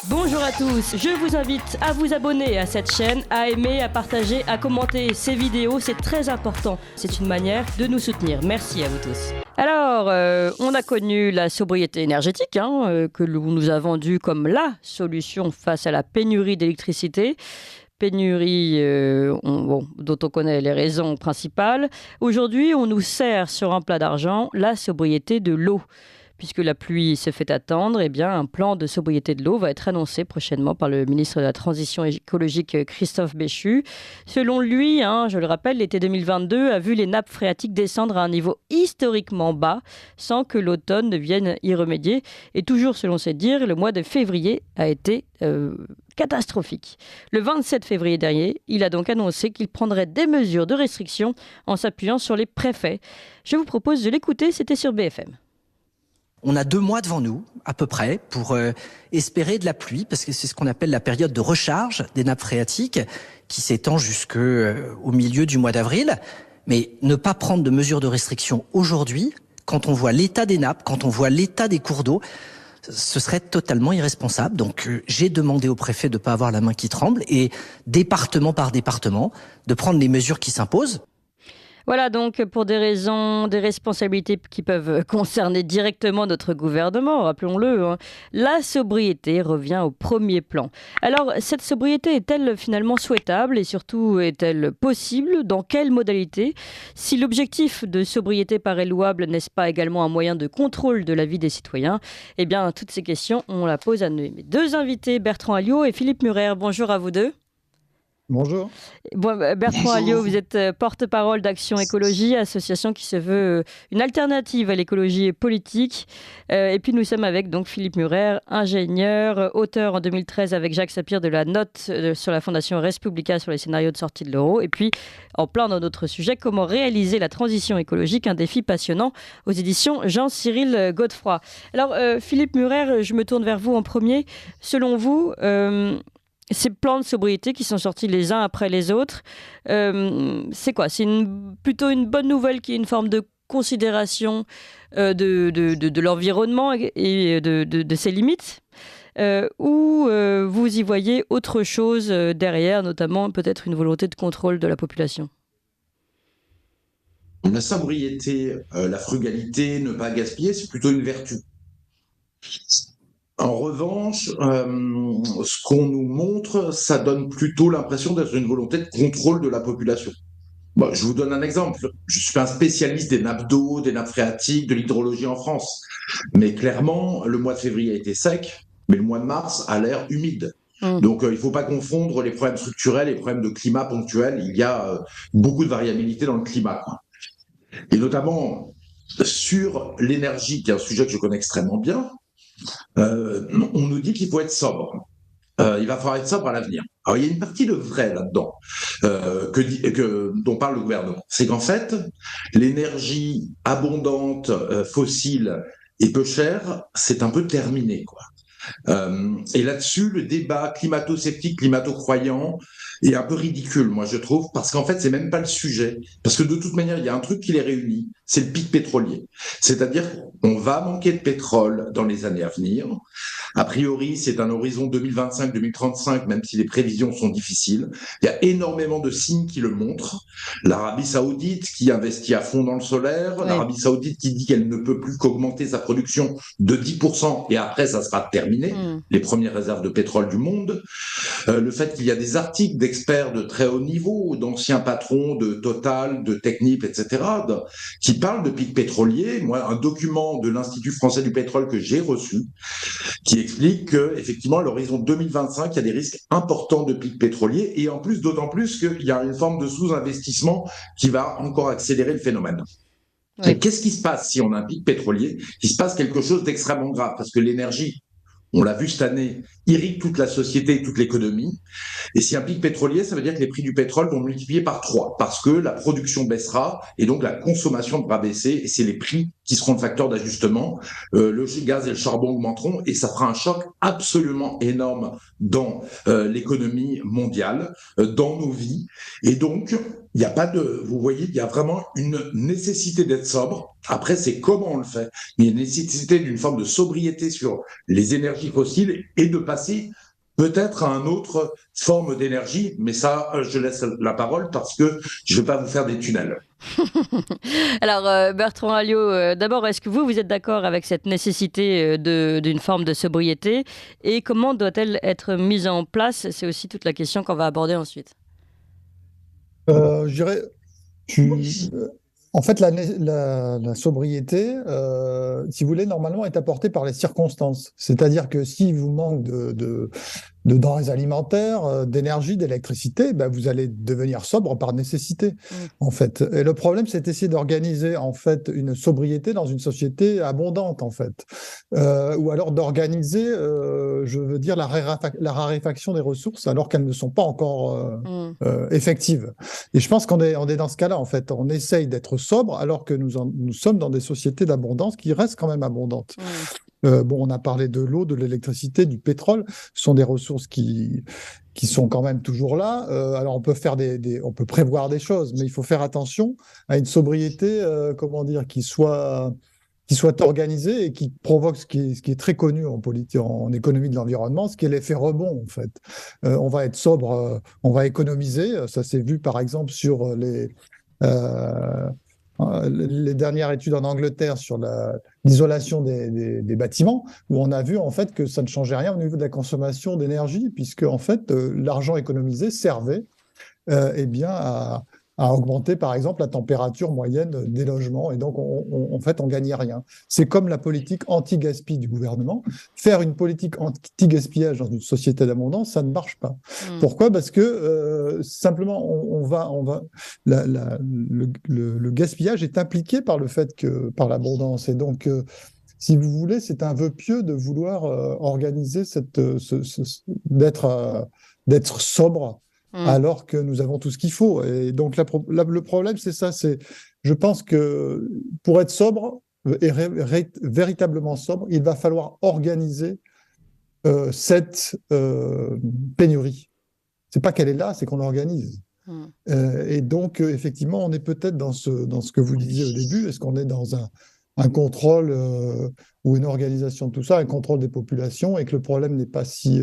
Bonjour à tous, je vous invite à vous abonner à cette chaîne, à aimer, à partager, à commenter ces vidéos, c'est très important. C'est une manière de nous soutenir. Merci à vous tous. Alors, on a connu la sobriété énergétique que l'on nous a vendue comme la solution face à la pénurie d'électricité. Pénurie dont on connaît les raisons principales. Aujourd'hui, on nous sert sur un plat d'argent la sobriété de l'eau. Puisque la pluie se fait attendre, un plan de sobriété de l'eau va être annoncé prochainement par le ministre de la Transition écologique Christophe Béchu. Selon lui, je le rappelle, l'été 2022 a vu les nappes phréatiques descendre à un niveau historiquement bas sans que l'automne ne vienne y remédier. Et toujours selon ses dires, le mois de février a été catastrophique. Le 27 février dernier, il a donc annoncé qu'il prendrait des mesures de restriction en s'appuyant sur les préfets. Je vous propose de l'écouter, c'était sur BFM. On a 2 mois devant nous, à peu près, pour espérer de la pluie, parce que c'est ce qu'on appelle la période de recharge des nappes phréatiques, qui s'étend jusqu'au milieu du mois d'avril. Mais ne pas prendre de mesures de restriction aujourd'hui, quand on voit l'état des nappes, quand on voit l'état des cours d'eau, ce serait totalement irresponsable. Donc j'ai demandé au préfet de ne pas avoir la main qui tremble, et département par département, de prendre les mesures qui s'imposent. Voilà donc pour des raisons, des responsabilités qui peuvent concerner directement notre gouvernement, rappelons-le, la sobriété revient au premier plan. Alors cette sobriété est-elle finalement souhaitable et surtout est-elle possible? Dans quelle modalité? Si l'objectif de sobriété paraît louable, n'est-ce pas également un moyen de contrôle de la vie des citoyens? Toutes ces questions, on la pose à mes 2 invités, Bertrand Alliot et Philippe Murer. Bonjour à vous 2. Bonjour. Bertrand Alliot, vous êtes porte-parole d'Action Écologie, association qui se veut une alternative à l'écologie politique. Et puis nous sommes avec donc Philippe Murer, ingénieur, auteur en 2013 avec Jacques Sapir de la note sur la Fondation Respublica sur les scénarios de sortie de l'euro. Et puis en plein dans notre sujet, comment réaliser la transition écologique, un défi passionnant aux éditions Jean-Cyril Godefroy. Alors Philippe Murer, je me tourne vers vous en premier. Selon vous, ces plans de sobriété qui sont sortis les uns après les autres, c'est quoi? C'est plutôt une bonne nouvelle qui est une forme de considération de l'environnement et de ses limites, ou vous y voyez autre chose derrière, notamment peut-être une volonté de contrôle de la population? La sobriété, la frugalité, ne pas gaspiller, c'est plutôt une vertu. En revanche, ce qu'on nous montre, ça donne plutôt l'impression d'être une volonté de contrôle de la population. Bon, je vous donne un exemple. Je suis un spécialiste des nappes d'eau, des nappes phréatiques, de l'hydrologie en France. Mais clairement, le mois de février a été sec, mais le mois de mars a l'air humide. Donc, il ne faut pas confondre les problèmes structurels et les problèmes de climat ponctuels. Il y a beaucoup de variabilité dans le climat, quoi. Et notamment sur l'énergie, qui est un sujet que je connais extrêmement bien. On nous dit qu'il faut être sobre. Il va falloir être sobre à l'avenir. Alors, il y a une partie de vrai là-dedans dont parle le gouvernement. C'est qu'en fait, l'énergie abondante, fossile et peu chère, c'est un peu terminé, quoi. Et là-dessus, le débat climato-sceptique, climato-croyant est un peu ridicule, moi, je trouve, parce qu'en fait, c'est même pas le sujet. Parce que de toute manière, il y a un truc qui les réunit, c'est le pic pétrolier. C'est-à-dire qu'on va manquer de pétrole dans les années à venir. A priori, c'est un horizon 2025-2035, même si les prévisions sont difficiles. Il y a énormément de signes qui le montrent. L'Arabie Saoudite qui investit à fond dans le solaire, oui. L'Arabie Saoudite qui dit qu'elle ne peut plus qu'augmenter sa production de 10% et après, ça sera terminé, les premières réserves de pétrole du monde. Le fait qu'il y a des articles d'experts de très haut niveau, d'anciens patrons de Total, de Technip, etc., qui parlent de pic pétrolier. Moi, un document de l'Institut français du pétrole que j'ai reçu, qui explique qu'effectivement, à l'horizon 2025, il y a des risques importants de pic pétrolier et en plus, d'autant plus qu'il y a une forme de sous-investissement qui va encore accélérer le phénomène. Oui. Et qu'est-ce qui se passe si on a un pic pétrolier? Il se passe quelque chose d'extrêmement grave parce que l'énergie, on l'a vu cette année, irrigue toute la société et toute l'économie. Et si un pic pétrolier, ça veut dire que les prix du pétrole vont multiplier par 3 parce que la production baissera et donc la consommation devra baisser et c'est les prix qui seront le facteur d'ajustement. Le gaz et le charbon augmenteront et ça fera un choc absolument énorme dans l'économie mondiale, dans nos vies. Et donc, il n'y a pas de, vous voyez, il y a vraiment une nécessité d'être sobre. Après, c'est comment on le fait. Il y a une nécessité d'une forme de sobriété sur les énergies fossiles et de passer peut-être à une autre forme d'énergie. Mais ça, je laisse la parole parce que je ne vais pas vous faire des tunnels. Alors, Bertrand Alliot, d'abord, est-ce que vous êtes d'accord avec cette nécessité d'une forme de sobriété et comment doit-elle être mise en place? C'est aussi toute la question qu'on va aborder ensuite. Je dirais, en fait, la sobriété, si vous voulez, normalement est apportée par les circonstances. C'est-à-dire que si vous manque de denrées alimentaires, d'énergie, d'électricité, ben vous allez devenir sobre par nécessité, en fait. Et le problème, c'est d'essayer d'organiser, en fait, une sobriété dans une société abondante, en fait. Ou alors d'organiser, je veux dire, la raréfaction des ressources alors qu'elles ne sont pas encore effectives. Et je pense qu'on est dans ce cas-là, en fait. On essaye d'être sobre alors que nous sommes dans des sociétés d'abondance qui restent quand même abondantes. On a parlé de l'eau, de l'électricité, du pétrole. Ce sont des ressources qui sont quand même toujours là. Alors, on peut faire on peut prévoir des choses, mais il faut faire attention à une sobriété, qui soit organisée et qui provoque ce qui est très connu en politique, en économie de l'environnement, ce qui est l'effet rebond, en fait. On va être sobre, on va économiser. Ça s'est vu, par exemple, sur les dernières études en Angleterre sur l'isolation des bâtiments, où on a vu en fait que ça ne changeait rien au niveau de la consommation d'énergie, puisque en fait l'argent économisé servait à augmenter par exemple la température moyenne des logements, et donc en fait on gagnait rien. C'est comme la politique anti-gaspi du gouvernement. Faire une politique anti-gaspillage dans une société d'abondance, ça ne marche pas. Pourquoi? Parce que simplement le gaspillage est impliqué par le fait que par l'abondance, et donc si vous voulez, c'est un vœu pieux de vouloir organiser d'être sobre alors que nous avons tout ce qu'il faut. Et donc le problème, c'est ça. Je pense que pour être sobre et véritablement sobre, il va falloir organiser cette pénurie. C'est pas qu'elle est là, c'est qu'on l'organise. Et donc, effectivement, on est peut-être dans ce que vous disiez au début. Est-ce qu'on est dans un contrôle ou une organisation de tout ça, un contrôle des populations, et que le problème n'est pas si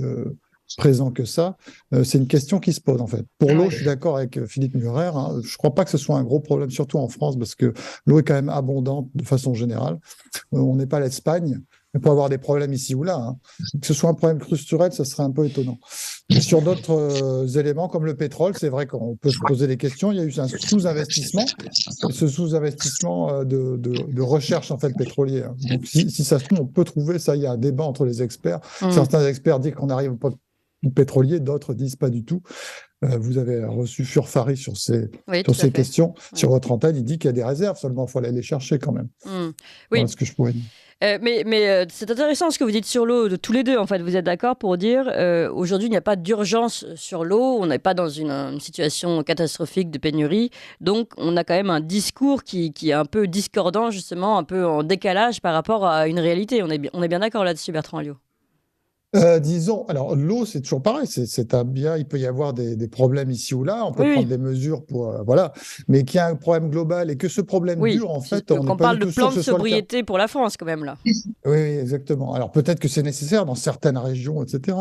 présent que ça? C'est une question qui se pose, en fait. Pour l'eau, je suis d'accord avec Philippe Murer. Je ne crois pas que ce soit un gros problème, surtout en France, parce que l'eau est quand même abondante de façon générale. On n'est pas l'Espagne. Il peut y avoir des problèmes ici ou là. Que ce soit un problème structurel, ça serait un peu étonnant. Et sur d'autres éléments, comme le pétrole, c'est vrai qu'on peut se poser des questions. Il y a eu un sous-investissement. Ce sous-investissement de recherche, en fait, pétrolière. Donc, si ça se trouve, on peut trouver ça. Il y a un débat entre les experts. Certains experts disent qu'on n'arrive pas pétrolier, d'autres disent pas du tout. Vous avez reçu Furfari sur ces questions. Sur votre antenne, il dit qu'il y a des réserves, seulement il faut aller les chercher quand même. Voilà ce que je pourrais dire. Mais c'est intéressant ce que vous dites sur l'eau, de tous les deux, en fait. Vous êtes d'accord pour dire aujourd'hui, il n'y a pas d'urgence sur l'eau, on n'est pas dans une situation catastrophique de pénurie, donc on a quand même un discours qui est un peu discordant, justement, un peu en décalage par rapport à une réalité. On est bien d'accord là-dessus, Bertrand Alliot? Disons, alors l'eau, c'est toujours pareil, c'est un bien, il peut y avoir des problèmes ici ou là, on peut prendre des mesures pour, voilà, mais qu'il y a un problème global et que ce problème dure, en fait, on parle de plan de sobriété pour la France, quand même, là. Oui, exactement. Alors peut-être que c'est nécessaire dans certaines régions, etc.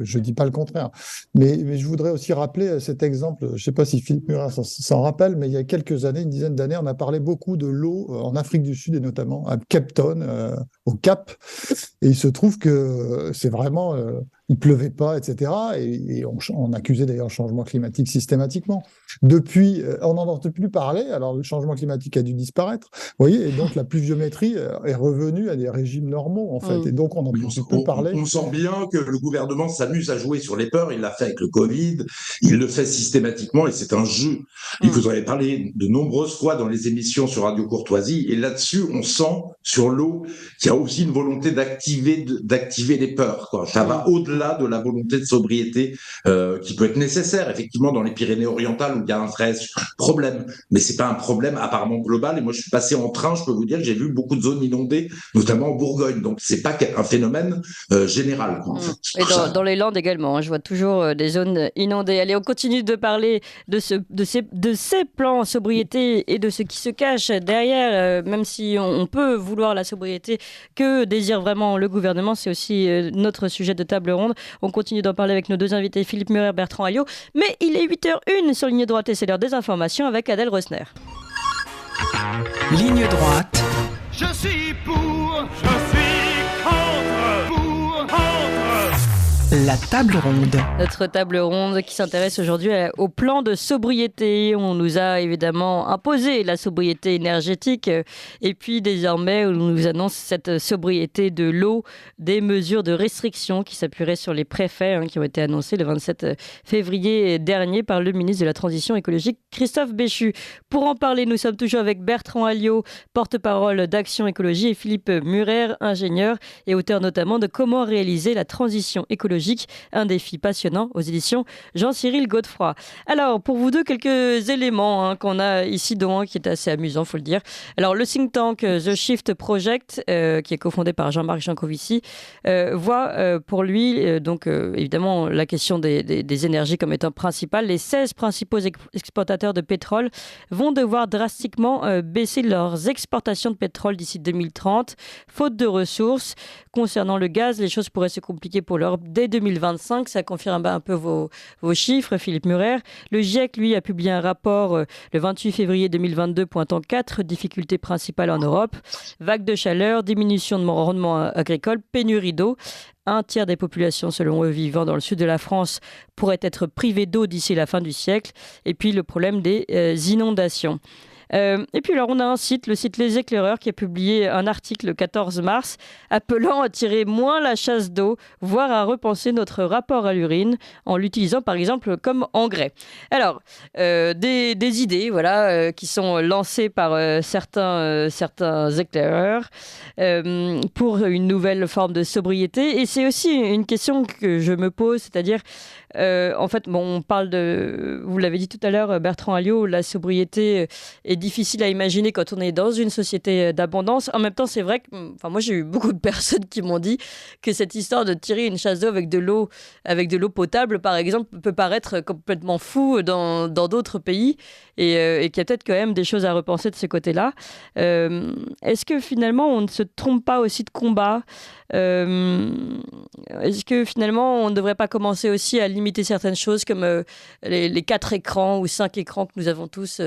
Je dis pas le contraire, mais je voudrais aussi rappeler cet exemple, je sais pas si Philippe Murat s'en rappelle, mais il y a quelques années, une dizaine d'années, on a parlé beaucoup de l'eau en Afrique du Sud, et notamment à Cape Town, au Cap, et il se trouve que c'est vraiment il pleuvait pas, etc. Et on accusait d'ailleurs le changement climatique systématiquement. Depuis, on n'en entend plus parler, alors le changement climatique a dû disparaître, vous voyez, et donc la pluviométrie est revenue à des régimes normaux, en fait, et donc on n'en peut plus parler. On sent bien que le gouvernement s'amuse à jouer sur les peurs, il l'a fait avec le Covid, il le fait systématiquement, et c'est un jeu. Et vous en avez parlé de nombreuses fois dans les émissions sur Radio Courtoisie, et là-dessus, on sent, sur l'eau, qu'il y a aussi une volonté d'activer les peurs, quoi. Ça va au-delà au-delà de la volonté de sobriété qui peut être nécessaire, effectivement, dans les Pyrénées-Orientales où il y a un vrai problème. Mais c'est pas un problème apparemment global. Et moi, je suis passé en train, je peux vous dire que j'ai vu beaucoup de zones inondées, notamment en Bourgogne. Donc, c'est pas un phénomène général, quoi, en fait. Et dans les Landes également, hein, je vois toujours des zones inondées. Allez, on continue de parler de ces plans sobriété et de ce qui se cache derrière, même si on peut vouloir la sobriété que désire vraiment le gouvernement. C'est aussi notre sujet de table ronde. On continue d'en parler avec nos deux invités, Philippe Murer, Bertrand Alliot. Mais il est 8h01 sur Ligne Droite et c'est l'heure des informations avec Adèle Rosner. Ligne droite. Je suis pour, je suis contre, pour, contre. La table ronde. Notre table ronde qui s'intéresse aujourd'hui au plan de sobriété. On nous a évidemment imposé la sobriété énergétique et puis désormais on nous annonce cette sobriété de l'eau, des mesures de restriction qui s'appuieraient sur les préfets qui ont été annoncées le 27 février dernier par le ministre de la Transition écologique Christophe Béchu. Pour en parler, nous sommes toujours avec Bertrand Alliot, porte-parole d'Action Écologie, et Philippe Murer, ingénieur et auteur notamment de Comment réaliser la transition écologique, un défi passionnant aux éditions Jean-Cyril Godefroy. Alors, pour vous deux, quelques éléments qu'on a ici, dont qui est assez amusant, faut le dire. Alors, le think tank The Shift Project, qui est cofondé par Jean-Marc Jancovici, voit pour lui, évidemment, la question des énergies comme étant principale. Les 16 principaux exportateurs de pétrole vont devoir drastiquement baisser leurs exportations de pétrole d'ici 2030, faute de ressources. Concernant le gaz, les choses pourraient se compliquer pour l'Europe dès 2025. Ça confirme un peu vos chiffres, Philippe Murer. Le GIEC, lui, a publié un rapport le 28 février 2022 pointant 4 difficultés principales en Europe. Vague de chaleur, diminution de rendement agricole, pénurie d'eau. Un tiers des populations, selon eux, vivant dans le sud de la France, pourraient être privées d'eau d'ici la fin du siècle. Et puis le problème des inondations. Et puis alors on a un site, le site Les Éclaireurs, qui a publié un article le 14 mars appelant à tirer moins la chasse d'eau, voire à repenser notre rapport à l'urine en l'utilisant par exemple comme engrais. Alors, des idées qui sont lancées par certains éclaireurs pour une nouvelle forme de sobriété. Et c'est aussi une question que je me pose, c'est-à-dire on parle vous l'avez dit tout à l'heure, Bertrand Alliot, la sobriété est difficile à imaginer quand on est dans une société d'abondance. En même temps, c'est vrai que moi, j'ai eu beaucoup de personnes qui m'ont dit que cette histoire de tirer une chasse d'eau avec de l'eau potable, par exemple, peut paraître complètement fou dans d'autres pays et qu'il y a peut-être quand même des choses à repenser de ce côté-là. Est-ce que finalement, on ne se trompe pas aussi de combat ? Est-ce que finalement, on ne devrait pas commencer aussi à limiter certaines choses comme les 4 écrans ou 5 écrans que nous avons tous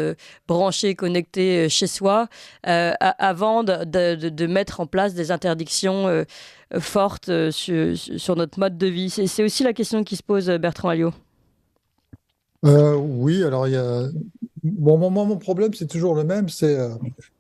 branchés, connectés chez soi, avant de mettre en place des interdictions fortes sur notre mode de vie? C'est aussi la question qui se pose, Bertrand Alliot. Oui, alors il y a... mon problème, c'est toujours le même.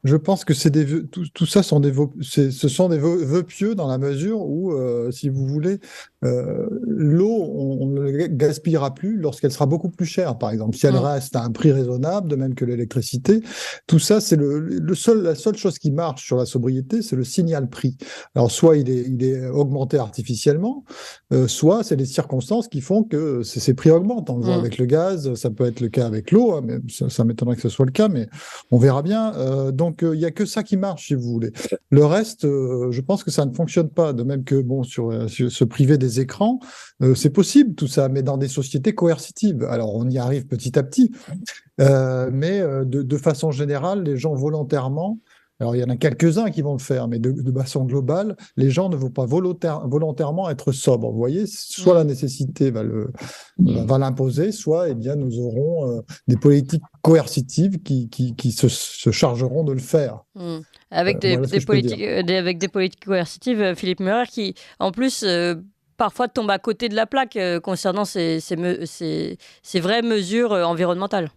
Je pense que c'est tout ça sont ce sont des vœux pieux dans la mesure où, si vous voulez, l'eau, on ne la gaspillera plus lorsqu'elle sera beaucoup plus chère, par exemple. Si elle reste à un prix raisonnable, de même que l'électricité, tout ça, c'est la seule chose qui marche sur la sobriété, c'est le signal prix. Alors, soit il est augmenté artificiellement, soit c'est les circonstances qui font que ces prix augmentent. On le voit avec le gaz, ça peut être le cas avec l'eau, mais ça m'étonnerait que ce soit le cas, mais on verra bien. Donc, il n'y a que ça qui marche, si vous voulez. Le reste, je pense que ça ne fonctionne pas. De même que, sur se priver des écrans, c'est possible tout ça, mais dans des sociétés coercitives. Alors, on y arrive petit à petit, mais de façon générale, les gens volontairement, alors il y en a quelques-uns qui vont le faire, mais de façon globale, les gens ne vont pas volontairement être sobres. Vous voyez, soit la nécessité va l'imposer, soit nous aurons des politiques coercitives qui se chargeront de le faire. Avec des politiques coercitives, Philippe Murer, qui en plus parfois tombent à côté de la plaque concernant ces vraies mesures environnementales.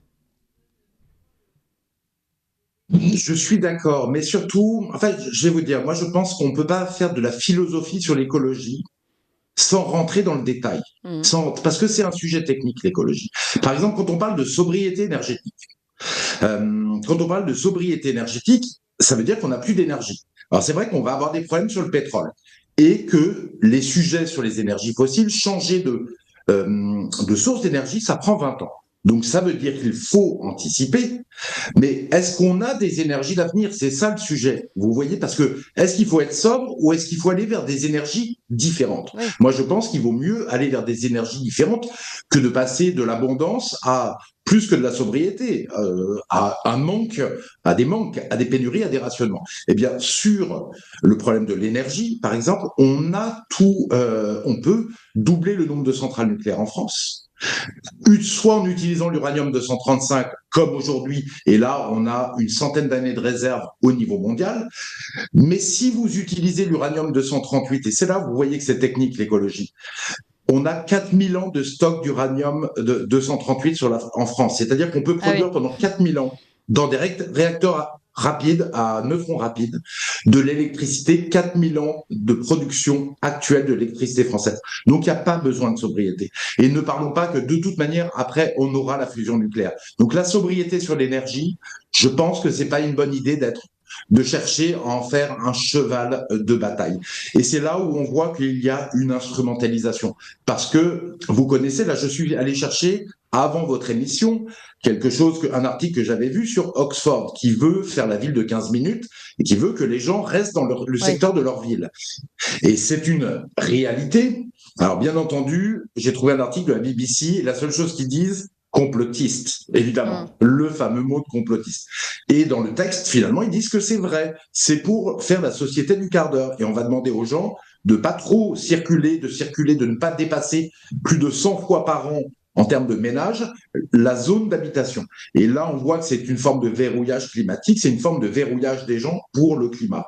Je suis d'accord, mais surtout, en fait, je vais vous dire, moi je pense qu'on ne peut pas faire de la philosophie sur l'écologie sans rentrer dans le détail, parce que c'est un sujet technique, l'écologie. Par exemple, quand on parle de sobriété énergétique, ça veut dire qu'on n'a plus d'énergie. Alors c'est vrai qu'on va avoir des problèmes sur le pétrole. et que les sujets sur les énergies fossiles, changer de source d'énergie, ça prend 20 ans. Donc ça veut dire qu'il faut anticiper, mais est-ce qu'on a des énergies d'avenir? C'est ça le sujet, vous voyez, parce que est-ce qu'il faut être sobre ou est-ce qu'il faut aller vers des énergies différentes? Oui. Moi, je pense qu'il vaut mieux aller vers des énergies différentes que de passer de l'abondance à plus que de la sobriété, à des manques, à des pénuries, à des rationnements. Eh bien, sur le problème de l'énergie, par exemple, on peut doubler le nombre de centrales nucléaires en France. Soit en utilisant l'uranium 235 comme aujourd'hui, et là on a une centaine d'années de réserve au niveau mondial, mais si vous utilisez l'uranium 238, et c'est là où vous voyez que c'est technique l'écologie, on a 4000 ans de stock d'uranium 238 en France, c'est-à-dire qu'on peut produire pendant 4000 ans dans des réacteurs rapides, à neutrons rapides, de l'électricité, 4000 ans de production actuelle de l'électricité française. Donc, il n'y a pas besoin de sobriété. Et ne parlons pas que de toute manière, après, on aura la fusion nucléaire. Donc, la sobriété sur l'énergie, je pense que c'est pas une bonne idée de chercher à en faire un cheval de bataille. Et c'est là où on voit qu'il y a une instrumentalisation. Parce que, vous connaissez, là, je suis allé chercher, avant votre émission, un article que j'avais vu sur Oxford, qui veut faire la ville de 15 minutes et qui veut que les gens restent dans le secteur de leur ville. Et c'est une réalité. Alors, bien entendu, j'ai trouvé un article de la BBC, et la seule chose qu'ils disent, complotiste, évidemment, le fameux mot de complotiste. Et dans le texte, finalement, ils disent que c'est vrai. C'est pour faire la société du quart d'heure. Et on va demander aux gens de pas trop circuler, de ne pas dépasser plus de 100 fois par an en termes de ménage, la zone d'habitation. Et là, on voit que c'est une forme de verrouillage climatique, c'est une forme de verrouillage des gens pour le climat.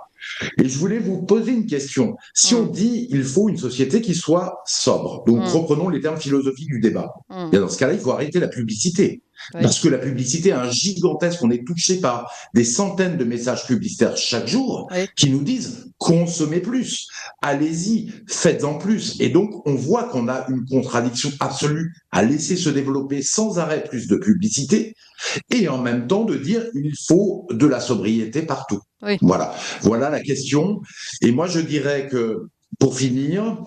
Et je voulais vous poser une question. Si on dit il faut une société qui soit sobre, donc reprenons les termes philosophiques du débat, et dans ce cas-là, il faut arrêter la publicité. Oui. Parce que la publicité est un gigantesque, on est touché par des centaines de messages publicitaires chaque jour qui nous disent consommez plus, allez-y, faites-en plus. Et donc, on voit qu'on a une contradiction absolue à laisser se développer sans arrêt plus de publicité et en même temps de dire il faut de la sobriété partout. Oui. Voilà la question. Et moi, je dirais que, pour finir,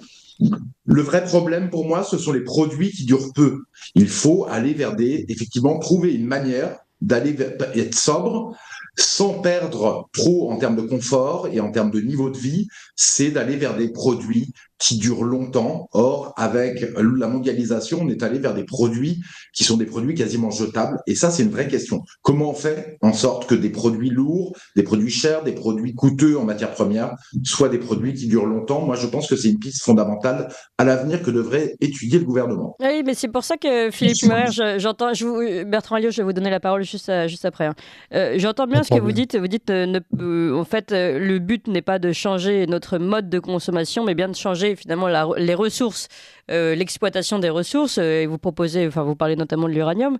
le vrai problème pour moi, ce sont les produits qui durent peu. Il faut aller vers effectivement, trouver une manière d'aller être sobre, sans perdre trop en termes de confort et en termes de niveau de vie, c'est d'aller vers des produits qui durent longtemps. Or, avec la mondialisation, on est allé vers des produits qui sont des produits quasiment jetables. Et ça, c'est une vraie question. Comment on fait en sorte que des produits lourds, des produits chers, des produits coûteux en matières premières soient des produits qui durent longtemps? Moi, je pense que c'est une piste fondamentale à l'avenir que devrait étudier le gouvernement. Oui, mais c'est pour ça que Philippe Murer, Bertrand Alliot, je vais vous donner la parole juste après. J'entends bien ce que vous dites. Vous dites, en fait, le but n'est pas de changer notre mode de consommation, mais bien de changer finalement les ressources, l'exploitation des ressources. Et vous parlez notamment de l'uranium.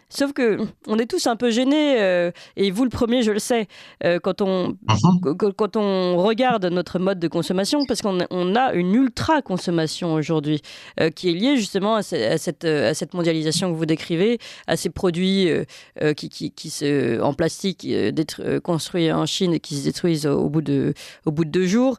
Sauf que on est tous un peu gênés, et vous le premier, je le sais, quand on regarde notre mode de consommation, parce qu'on a une ultra-consommation aujourd'hui, qui est liée justement à cette mondialisation que vous décrivez, à ces produits en plastique construits en Chine et qui se détruisent au bout de 2 jours.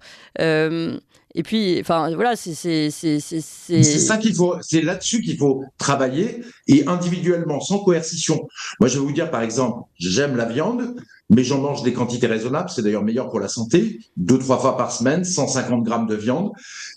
Et puis, voilà, c'est ça qu'il faut, c'est là-dessus qu'il faut travailler, et individuellement, sans coercition. Moi, je vais vous dire, par exemple, j'aime la viande, mais j'en mange des quantités raisonnables, c'est d'ailleurs meilleur pour la santé, 2-3 fois par semaine, 150 grammes de viande,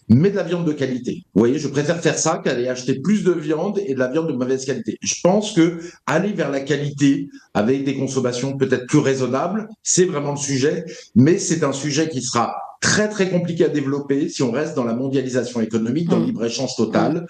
mais de la viande de qualité. Vous voyez, je préfère faire ça qu'aller acheter plus de viande et de la viande de mauvaise qualité. Je pense que aller vers la qualité, avec des consommations peut-être plus raisonnables, c'est vraiment le sujet, mais c'est un sujet qui sera très très compliqué à développer si on reste dans la mondialisation économique, dans le libre-échange total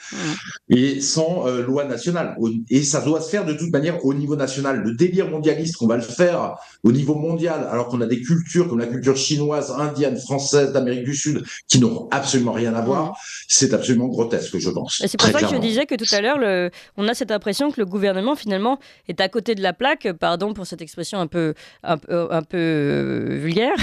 et sans loi nationale. Et ça doit se faire de toute manière au niveau national. Le délire mondialiste, qu'on va le faire au niveau mondial, alors qu'on a des cultures comme la culture chinoise, indienne, française, d'Amérique du Sud, qui n'ont absolument rien à voir, c'est absolument grotesque, je pense. Et c'est pour ça que je disais que tout à l'heure, on a cette impression que le gouvernement, finalement, est à côté de la plaque, pardon pour cette expression un peu vulgaire,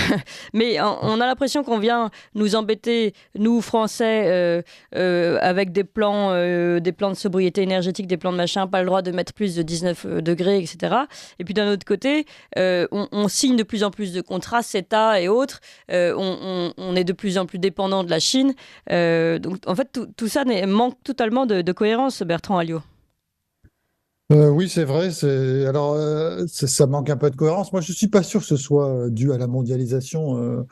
mais on a l'impression l'impression qu'on vient nous embêter, nous Français, avec des plans de sobriété énergétique, des plans de machin, pas le droit de mettre plus de 19 degrés, etc. Et puis d'un autre côté, on signe de plus en plus de contrats, CETA et autres. On est de plus en plus dépendant de la Chine. Donc en fait, tout ça manque totalement de cohérence, Bertrand Alliot. Oui, c'est vrai. Alors, ça manque un peu de cohérence. Moi, je suis pas sûr que ce soit dû à la mondialisation.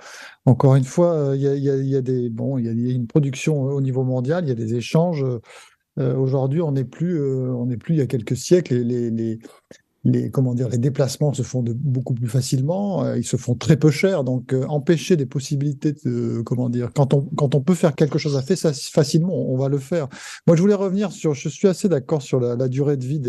Encore une fois, il y a une production au niveau mondial, il y a des échanges. Aujourd'hui, on n'est plus il y a quelques siècles. Les déplacements se font beaucoup plus facilement, ils se font très peu cher, donc empêcher des possibilités quand on peut faire quelque chose facilement, on va le faire. Moi, je voulais revenir je suis assez d'accord sur la durée de vie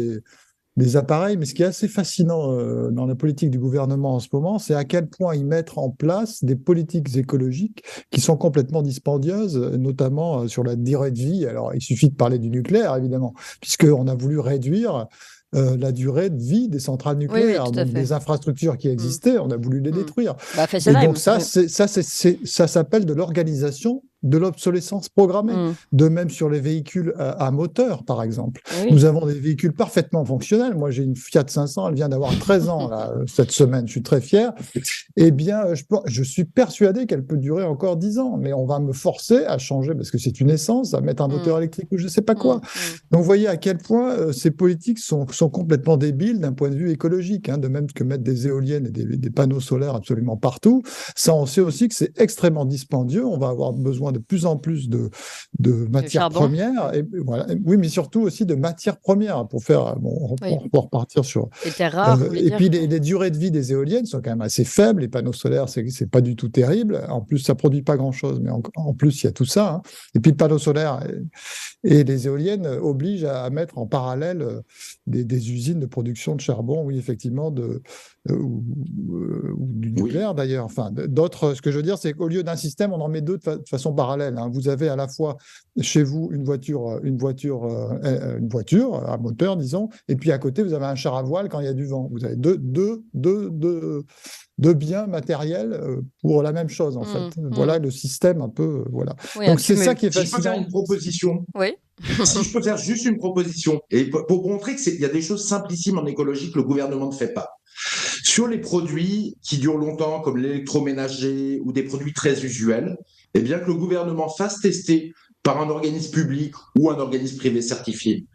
des appareils, mais ce qui est assez fascinant dans la politique du gouvernement en ce moment, c'est à quel point ils mettent en place des politiques écologiques qui sont complètement dispendieuses, notamment sur la durée de vie. Alors, il suffit de parler du nucléaire, évidemment, puisqu'on a voulu réduire la durée de vie des centrales nucléaires, oui, donc des infrastructures qui existaient, on a voulu les détruire. Et donc ça s'appelle de l'organisation de l'obsolescence programmée. De même sur les véhicules à moteur, par exemple. Oui. Nous avons des véhicules parfaitement fonctionnels. Moi, j'ai une Fiat 500, elle vient d'avoir 13 ans là, cette semaine, je suis très fier. Eh bien, je suis persuadé qu'elle peut durer encore 10 ans, mais on va me forcer à changer, parce que c'est une essence, à mettre un moteur électrique ou je ne sais pas quoi. Donc, vous voyez à quel point ces politiques sont complètement débiles d'un point de vue écologique, de même que mettre des éoliennes et des panneaux solaires absolument partout. Ça, on sait aussi que c'est extrêmement dispendieux. On va avoir besoin de plus en plus de matières premières. Et voilà. Oui, mais surtout aussi de matières premières pour faire. On peut repartir sur. Les terres rares. Et puis les durées de vie des éoliennes sont quand même assez faibles. Les panneaux solaires, c'est pas du tout terrible. En plus, ça produit pas grand-chose, mais en plus, il y a tout ça. Et puis le panneau solaire et les éoliennes obligent à mettre en parallèle des usines de production de charbon, oui, effectivement, ou du nucléaire d'ailleurs. Enfin, d'autres. Ce que je veux dire, c'est qu'au lieu d'un système, on en met deux de façon parallèle. Vous avez à la fois chez vous une voiture à moteur, disons, et puis à côté, vous avez un char à voile quand il y a du vent. Vous avez deux biens matériels pour la même chose, en fait. Voilà le système un peu. Voilà. Oui, donc, c'est ça qui est fascinant. Si je peux faire une proposition. Oui. Si je peux faire juste une proposition, et pour montrer qu'il y a des choses simplissimes en écologie que le gouvernement ne fait pas. Sur les produits qui durent longtemps, comme l'électroménager ou des produits très usuels, eh bien que le gouvernement fasse tester par un organisme public ou un organisme privé certifié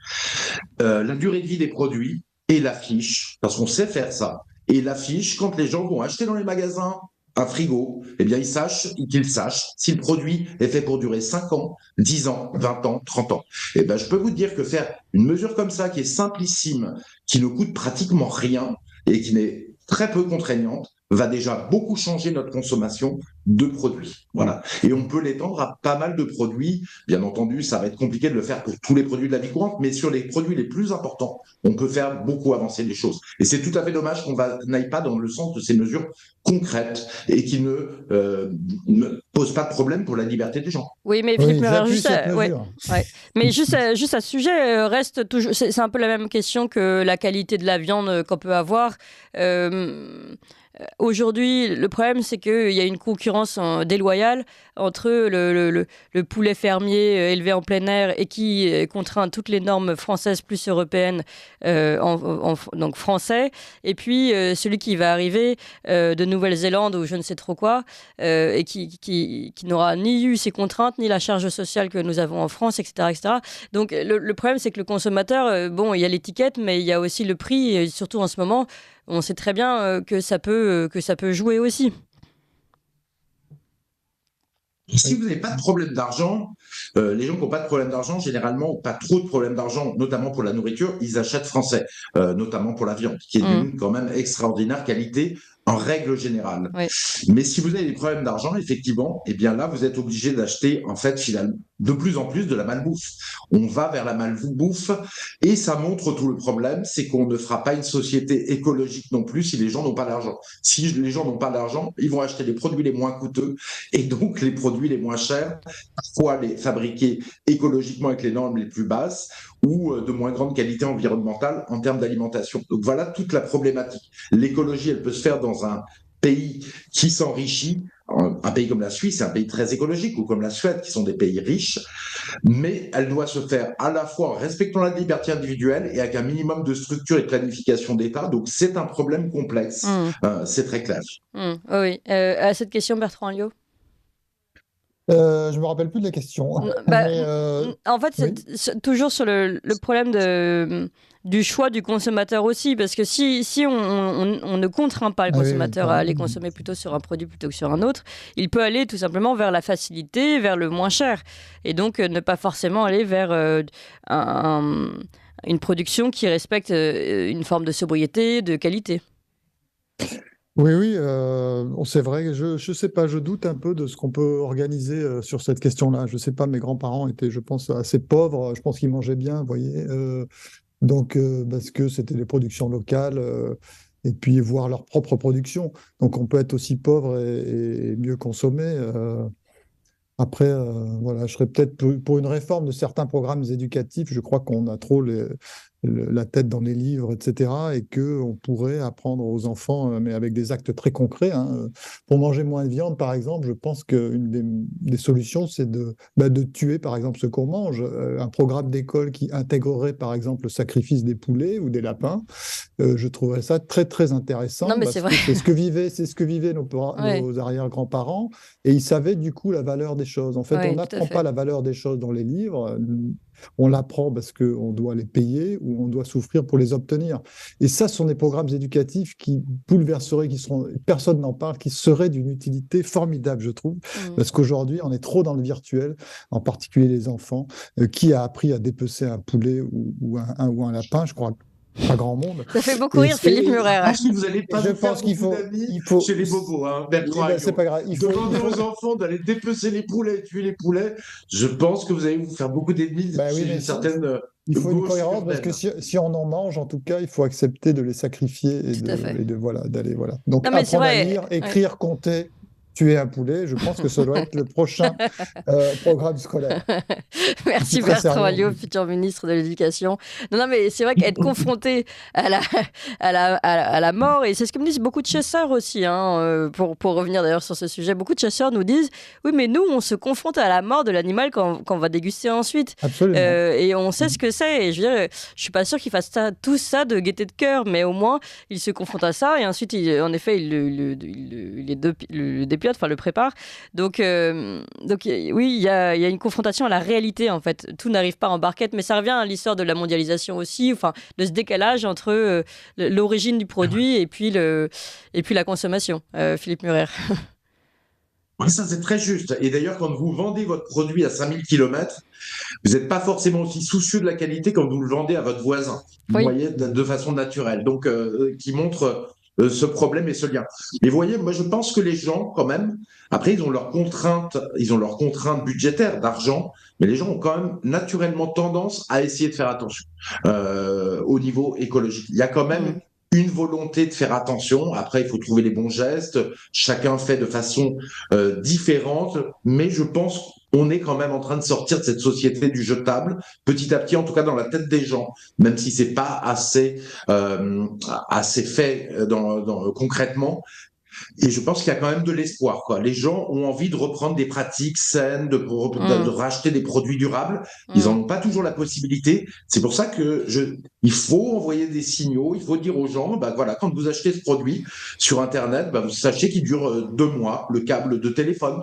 la durée de vie des produits et l'affiche, parce qu'on sait faire ça. Et l'affiche, quand les gens vont acheter dans les magasins un frigo, eh bien qu'ils sachent si le produit est fait pour durer 5 ans, 10 ans, 20 ans, 30 ans. Eh bien, je peux vous dire que faire une mesure comme ça, qui est simplissime, qui ne coûte pratiquement rien et qui n'est très peu contraignante, va déjà beaucoup changer notre consommation de produits. Voilà. Et on peut l'étendre à pas mal de produits. Bien entendu, ça va être compliqué de le faire pour tous les produits de la vie courante, mais sur les produits les plus importants, on peut faire beaucoup avancer les choses. Et c'est tout à fait dommage qu'on n'aille pas dans le sens de ces mesures concrètes et qui ne posent pas de problème pour la liberté des gens. Oui, mais Philippe Murer, mais juste à ce sujet, reste toujours, c'est un peu la même question que la qualité de la viande qu'on peut avoir. Aujourd'hui, le problème, c'est qu'il y a une concurrence déloyale entre le poulet fermier élevé en plein air et qui contraint toutes les normes françaises plus européennes, donc français, et puis celui qui va arriver de Nouvelle-Zélande ou je ne sais trop quoi, et qui n'aura ni eu ces contraintes, ni la charge sociale que nous avons en France, etc. etc. Donc le problème, c'est que le consommateur, il y a l'étiquette, mais il y a aussi le prix, et surtout en ce moment, on sait très bien que ça peut jouer aussi. Si vous n'avez pas de problème d'argent, les gens qui n'ont pas de problème d'argent, généralement, n'ont pas trop de problème d'argent, notamment pour la nourriture, ils achètent français, notamment pour la viande, qui est d'une quand même extraordinaire qualité en règle générale. Oui. Mais si vous avez des problèmes d'argent, effectivement, eh bien là, vous êtes obligé d'acheter, en fait, finalement, de plus en plus de la malbouffe. On va vers la malbouffe et ça montre tout le problème, c'est qu'on ne fera pas une société écologique non plus si les gens n'ont pas d'argent. Si les gens n'ont pas d'argent, ils vont acheter les produits les moins coûteux et donc les produits les moins chers, parfois les fabriqués écologiquement avec les normes les plus basses ou de moins grande qualité environnementale en termes d'alimentation. Donc voilà toute la problématique. L'écologie, elle peut se faire dans un pays qui s'enrichit. Un pays comme la Suisse, c'est un pays très écologique, ou comme la Suède, qui sont des pays riches, mais elle doit se faire à la fois en respectant la liberté individuelle et avec un minimum de structure et de planification d'État. Donc c'est un problème complexe, c'est très clair. Oui. À cette question, Bertrand Alliot. Je me rappelle plus de la question. En fait, c'est toujours sur le problème du choix du consommateur aussi, parce que si on ne contraint pas le consommateur à aller consommer plutôt sur un produit plutôt que sur un autre, il peut aller tout simplement vers la facilité, vers le moins cher, et donc ne pas forcément aller vers une production qui respecte une forme de sobriété, de qualité. Oui, c'est vrai. Je sais pas, je doute un peu de ce qu'on peut organiser sur cette question-là. Je sais pas, mes grands-parents étaient, je pense, assez pauvres. Je pense qu'ils mangeaient bien, vous voyez. Donc, parce que c'était des productions locales et puis voir leur propre production. Donc, on peut être aussi pauvre et mieux consommer. Après, voilà, je serais peut-être pour une réforme de certains programmes éducatifs. Je crois qu'on a trop la tête dans les livres, etc., et qu'on pourrait apprendre aux enfants, mais avec des actes très concrets. Pour manger moins de viande, par exemple, je pense qu'une des solutions, c'est de tuer, par exemple, ce qu'on mange. Un programme d'école qui intégrerait, par exemple, le sacrifice des poulets ou des lapins, je trouverais ça très, très intéressant. Non, mais c'est vrai. C'est ce que vivaient nos arrière-grands-parents, et ils savaient, du coup, la valeur des choses. En fait, on n'apprend pas la valeur des choses dans les livres. On l'apprend parce qu'on doit les payer ou on doit souffrir pour les obtenir. Et ça, ce sont des programmes éducatifs qui bouleverseraient, personne n'en parle, qui seraient d'une utilité formidable, je trouve. Parce qu'aujourd'hui, on est trop dans le virtuel, en particulier les enfants. Qui a appris à dépecer un poulet ou un lapin, je crois. Pas grand monde. Ça fait beaucoup rire Philippe Murer. Je pense que vous n'allez pas qu'il faut chez les bobos, Bertrand. C'est pas grave. Demander aux enfants d'aller dépecer les poulets, tuer les poulets. Je pense que vous allez vous faire beaucoup d'ennemis chez une certaine. Il faut une cohérence parce que si on en mange, en tout cas, il faut accepter de les sacrifier d'aller. Donc apprendre à lire, écrire, compter. Tuer un poulet, je pense que ça doit être le prochain programme scolaire. Merci Bertrand Alliot, futur ministre de l'Éducation. Non, mais c'est vrai qu'être confronté à la mort, et c'est ce que me disent beaucoup de chasseurs aussi, pour revenir d'ailleurs sur ce sujet, beaucoup de chasseurs nous disent, oui, mais nous, on se confronte à la mort de l'animal quand on va déguster ensuite. Absolument. Et on sait ce que c'est. Et je veux dire, je suis pas sûr qu'ils fassent tout ça de gaieté de cœur, mais au moins, ils se confrontent à ça, et ensuite, en effet, ils le dépiotent, enfin le prépare. Donc oui, il y a une confrontation à la réalité en fait. Tout n'arrive pas en barquette, mais ça revient à l'histoire de la mondialisation aussi, enfin de ce décalage entre l'origine du produit et puis la consommation. Philippe Murer. Oui, ça c'est très juste. Et d'ailleurs, quand vous vendez votre produit à 5000 km, vous n'êtes pas forcément aussi soucieux de la qualité quand vous le vendez à votre voisin. Vous voyez, de façon naturelle. Donc, qui montre ce problème et ce lien. Mais vous voyez, moi je pense que les gens, quand même, après ils ont leurs contraintes budgétaires, d'argent, mais les gens ont quand même naturellement tendance à essayer de faire attention au niveau écologique. Il y a quand même une volonté de faire attention. Après, il faut trouver les bons gestes. Chacun fait de façon différente, mais je pense on est quand même en train de sortir de cette société du jetable, petit à petit, en tout cas dans la tête des gens, même si c'est pas assez fait concrètement. Et je pense qu'il y a quand même de l'espoir, quoi. Les gens ont envie de reprendre des pratiques saines, de racheter des produits durables. Ils n'en ont pas toujours la possibilité. C'est pour ça que il faut envoyer des signaux. Il faut dire aux gens, quand vous achetez ce produit sur Internet, vous sachez qu'il dure 2 mois, le câble de téléphone.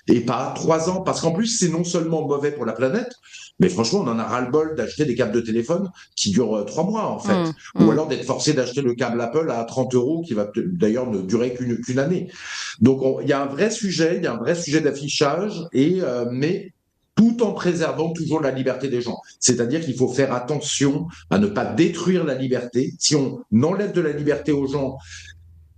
Et pas 3 ans, parce qu'en plus, c'est non seulement mauvais pour la planète, mais franchement, on en a ras-le-bol d'acheter des câbles de téléphone qui durent 3 mois, en fait. Ou alors d'être forcé d'acheter le câble Apple à 30 €, qui va d'ailleurs ne durer qu'une année. Donc, il y a un vrai sujet, d'affichage, mais tout en préservant toujours la liberté des gens. C'est-à-dire qu'il faut faire attention à ne pas détruire la liberté. Si on enlève de la liberté aux gens,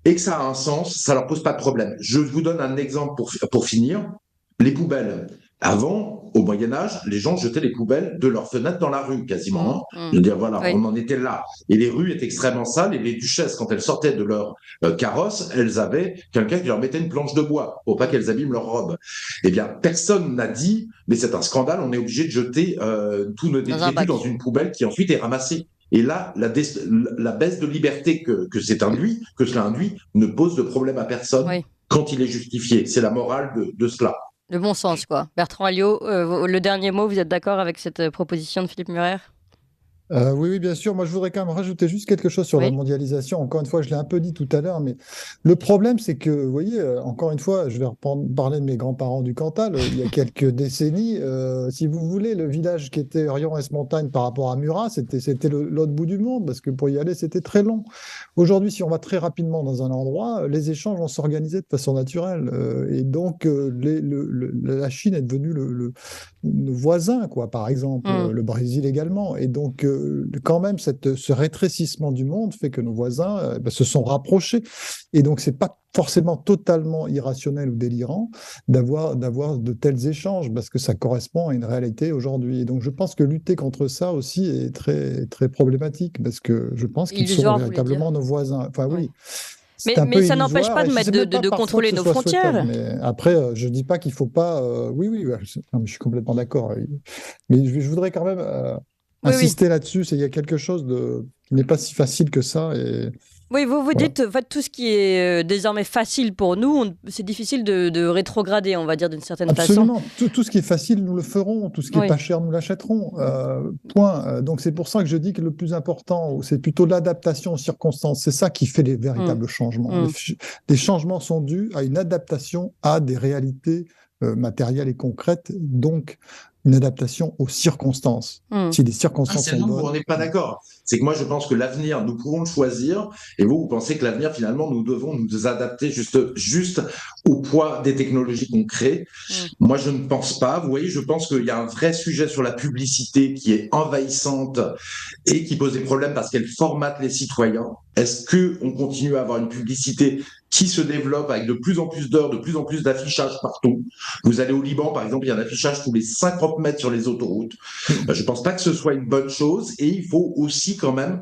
et que ça a un sens, ça leur pose pas de problème. Je vous donne un exemple pour finir. Les poubelles. Avant, au Moyen-Âge, les gens jetaient les poubelles de leurs fenêtres dans la rue, quasiment. Je veux dire, on en était là. Et les rues étaient extrêmement sales, et les duchesses, quand elles sortaient de leur carrosse, elles avaient quelqu'un qui leur mettait une planche de bois pour pas qu'elles abîment leur robe. Eh bien, personne n'a dit, mais c'est un scandale, on est obligé de jeter tous nos détritus dans une poubelle qui ensuite est ramassée. Et là, la baisse de liberté que cela induit ne pose de problème à personne quand il est justifié. C'est la morale de cela. Le bon sens, quoi. Bertrand Alliot, le dernier mot, vous êtes d'accord avec cette proposition de Philippe Murer ? Oui, bien sûr. Moi, je voudrais quand même rajouter juste quelque chose sur la mondialisation. Encore une fois, je l'ai un peu dit tout à l'heure, mais le problème, c'est que, vous voyez, encore une fois, je vais parler de mes grands-parents du Cantal. Il y a quelques décennies, si vous voulez, le village qui était Rion-Ès-Montagne par rapport à Murat, c'était l'autre bout du monde, parce que pour y aller, c'était très long. Aujourd'hui, si on va très rapidement dans un endroit, les échanges vont s'organiser de façon naturelle. Et donc, la Chine est devenue nos voisins, quoi, par exemple, le Brésil également. Et donc, quand même, ce rétrécissement du monde fait que nos voisins se sont rapprochés. Et donc, c'est pas forcément totalement irrationnel ou délirant d'avoir de tels échanges, parce que ça correspond à une réalité aujourd'hui. Et donc, je pense que lutter contre ça aussi est très, très problématique, parce que je pense qu'ils sont véritablement nos voisins. Enfin, oui. Mais ça n'empêche pas de contrôler nos frontières. Mais après, je ne dis pas qu'il ne faut pas... je suis complètement d'accord. Mais je voudrais quand même insister là-dessus. Il y a quelque chose qui n'est pas si facile que ça. Oui, vous dites, en fait, tout ce qui est désormais facile pour nous, c'est difficile de rétrograder, on va dire, d'une certaine façon. Absolument. Tout ce qui est facile, nous le ferons. Tout ce qui est pas cher, nous l'achèterons. Point. Donc, c'est pour ça que je dis que le plus important, c'est plutôt l'adaptation aux circonstances. C'est ça qui fait les véritables changements. Les changements sont dus à une adaptation à des réalités matérielles et concrètes. Donc, une adaptation aux circonstances. Si les circonstances sont bonnes... On n'est pas d'accord. C'est que moi, je pense que l'avenir, nous pouvons le choisir, et vous pensez que l'avenir, finalement, nous devons nous adapter juste au poids des technologies qu'on crée. Moi, je ne pense pas. Vous voyez, je pense qu'il y a un vrai sujet sur la publicité qui est envahissante et qui pose des problèmes parce qu'elle formate les citoyens. Est-ce qu'on continue à avoir une publicité qui se développe avec de plus en plus d'heures, de plus en plus d'affichage partout? Vous allez au Liban, par exemple, il y a un affichage tous les 50 mètres sur les autoroutes. Je ne pense pas que ce soit une bonne chose, et il faut aussi quand même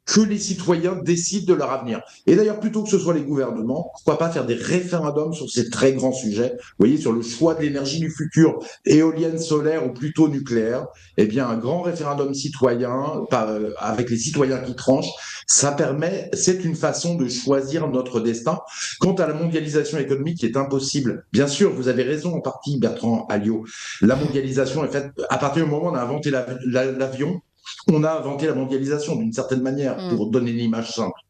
que les citoyens décident de leur avenir. Et d'ailleurs, plutôt que ce soit les gouvernements, pourquoi pas faire des référendums sur ces très grands sujets, vous voyez, sur le choix de l'énergie du futur, éolienne, solaire ou plutôt nucléaire. Eh bien, un grand référendum citoyen, avec les citoyens qui tranchent, c'est une façon de choisir notre destin. Quant à la mondialisation économique qui est impossible, bien sûr, vous avez raison en partie, Bertrand Alliot. La mondialisation est faite, à partir du moment où on a inventé l'avion, on a inventé la mondialisation d'une certaine manière, pour donner une image simple.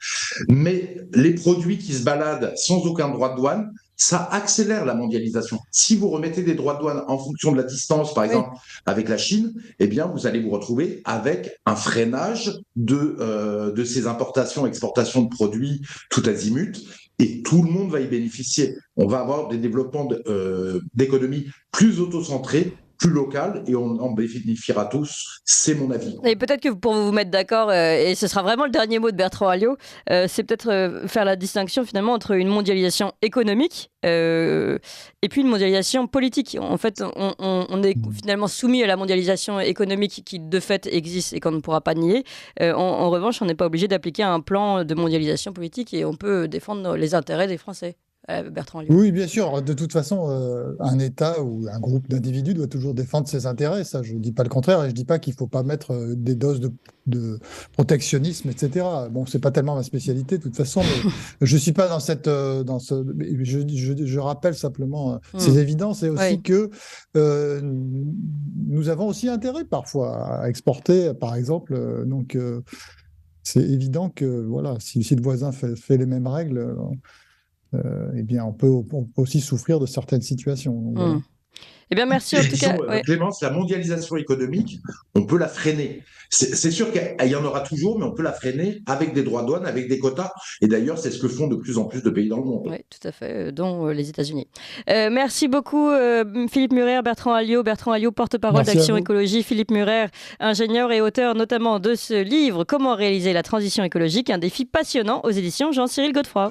Mais les produits qui se baladent sans aucun droit de douane, ça accélère la mondialisation. Si vous remettez des droits de douane en fonction de la distance, par exemple, avec la Chine, eh bien, vous allez vous retrouver avec un freinage de ces importations, exportations de produits tout azimut, et tout le monde va y bénéficier. On va avoir des développements d'économies plus auto-centrées, plus local, et on en bénéficiera tous, c'est mon avis. Et peut-être que pour vous mettre d'accord, et ce sera vraiment le dernier mot de Bertrand Alliot, c'est peut-être faire la distinction finalement entre une mondialisation économique et puis une mondialisation politique. En fait, on est finalement soumis à la mondialisation économique qui de fait existe et qu'on ne pourra pas nier. En revanche, on n'est pas obligé d'appliquer un plan de mondialisation politique et on peut défendre les intérêts des Français. Bertrand Alliot. Oui, bien sûr. De toute façon, un État ou un groupe d'individus doit toujours défendre ses intérêts. Ça, je ne dis pas le contraire. Et je ne dis pas qu'il ne faut pas mettre des doses de protectionnisme, etc. Bon, ce n'est pas tellement ma spécialité, de toute façon. Mais je ne suis pas dans je rappelle simplement ces évidences. Et aussi que nous avons aussi intérêt parfois à exporter, par exemple. Donc, c'est évident que voilà, si le voisin fait les mêmes règles... eh bien, on peut aussi souffrir de certaines situations. Donc, voilà. Eh bien, merci en tout cas. Clémence, la mondialisation économique, on peut la freiner. C'est sûr qu'il y en aura toujours, mais on peut la freiner avec des droits de douane, avec des quotas. Et d'ailleurs, c'est ce que font de plus en plus de pays dans le monde. Oui, tout à fait, dont les États-Unis. Merci beaucoup, Philippe Murer, Bertrand Alliot, porte-parole d'Action Écologie, Philippe Murer, ingénieur et auteur notamment de ce livre « Comment réaliser la transition écologique ?» un défi passionnant aux éditions Jean-Cyril Godefroy.